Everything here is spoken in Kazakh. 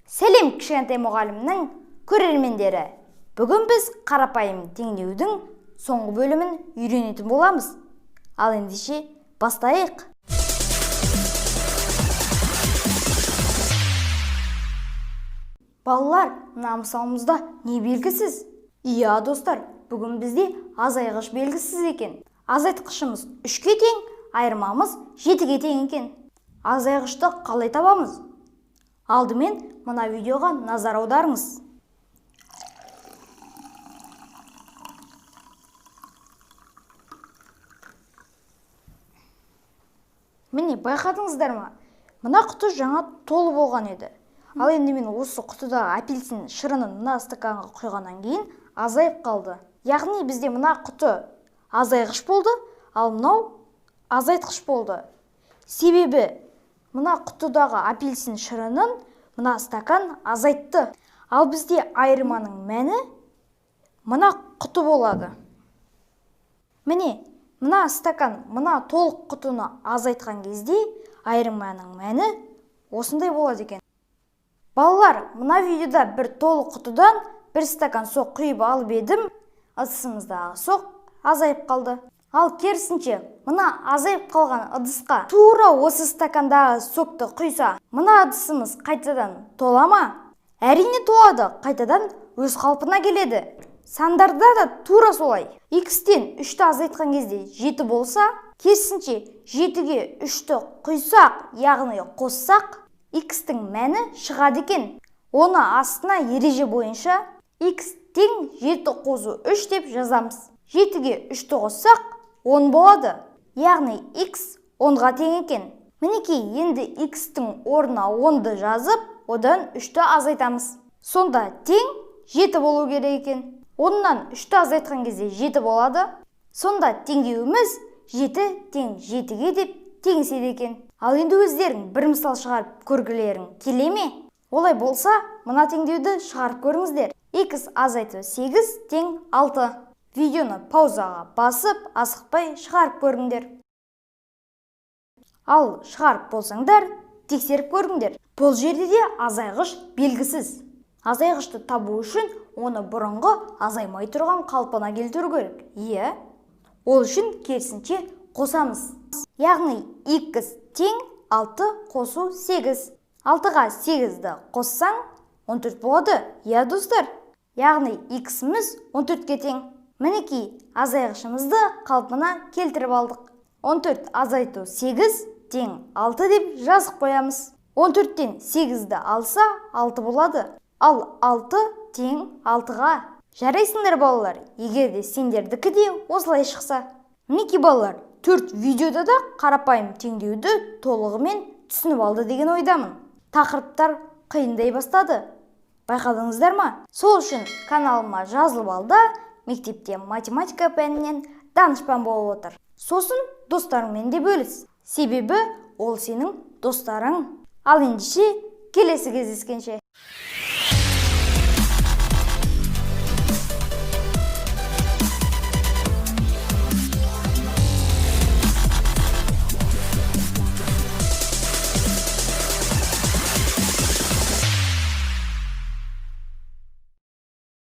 Сәлем кішкентай мұғалімнің көрермендері. Бүгін біз қарапайым теңдеудің соңғы бөлімін үйренетін боламыз. Ал ендеше бастайық. Балалар, мына мысалымызда не белгісіз? Иә, достар, бүгін бізде азайғыш белгісіз екен. Азайтқышымыз 3-ке тең, айырмамыз 7-ге тең екен. Азайғышты қалай табамыз? Алдымен мына видеоға назар аударыңыз. Міне, байқадыңыздар ма? Мына құты жаңа толы болған еді. Ал енді мен осы құтыдағы апельсин шырынын мына стаканға құйғаннан кейін азайып қалды. Яғни бізде мына құты азайғыш болды, ал мынау азайтқыш болды. Себебі мына құтыдағы апельсин шырынын мына стакан азайтты. Ал бізде айырманың мәні мына құты болады. Міне, мына стакан мына толық құтыны азайтқан кезде айырманың мәні осындай болады екен. Балалар, мына видеода бір толық құтыдан бір стакан соқ құйып алып едім, ыдысымыздағы соқ азайып қалды. Ал керісінше, мына азайып қалған ыдысқа тура осы стакандағы соқты құйса, мына ыдысымыз қайтадан тола ма? Әрине толады, қайтадан өз қалпына келеді. Сандарда да тура солай. X-тен 3-ті азайтқан кезде 7 болса, керісінше 7-ге 3-ті құйсақ, яғни қоссақ, X-тің мәні шығады екен. Оны астына ереже бойынша X тең 7 қосу 3 деп жазамыз. 7-ге 3-ті қоссақ, 10 болады. Яғни X 10-ға тең екен. Мінекей, енді X-тің орнына 10-ды жазып, одан 3-ті азайтамыз. Сонда тең 7 болу керек екен. 10-нан 3-ті азайтқан кезде 7 болады. Сонда теңдеуіміз 7 тең 7-ге деп теңеседі екен. Ал енді өздерің бір мысал шығарып көргілерің келе ме? Олай болса, мына теңдеуді шығарып көріңіздер. X азайту 8 тең 6. Видеоны паузаға басып, асықпай шығарып көріңдер. Ал шығарып болсаңдар, тексеріп көріңдер. Бұл жерде де азайғыш белгісіз. Азайғышты табу үшін оны бұрынғы азаймай тұрған қалпына келтіру керек. Иә, ол үшін керісінше қосамыз. Яғни X тең 6 қосу 8. 6-ға 8-ді қоссаң 14 болады. Иә, достар. Яғни X-міз 14-ке тең. Мінекей, азайғышымызды қалпына келтіріп алдық. 14 азайту 8 тең 6 деп жазып қоямыз. 14-тен 8-ді алса 6 болады. Ал 6 тең 6-ға. Жарайсыңдар балалар, егер де сендердікі де осылай шықса. Мінекей балалар, 4 видеода да қарапайым теңдеуді толығымен түсініп алды деген ойдамын. Тақырыптар қиындай бастады. Байқадыңыздар ма? Сол үшін каналыма жазылып алда, мектепте математика пәнінен данышпан болып отыр. Сосын достарыңмен де бөліс. Себебі ол сенің достарың. Ал ендеше келесі кездескенше.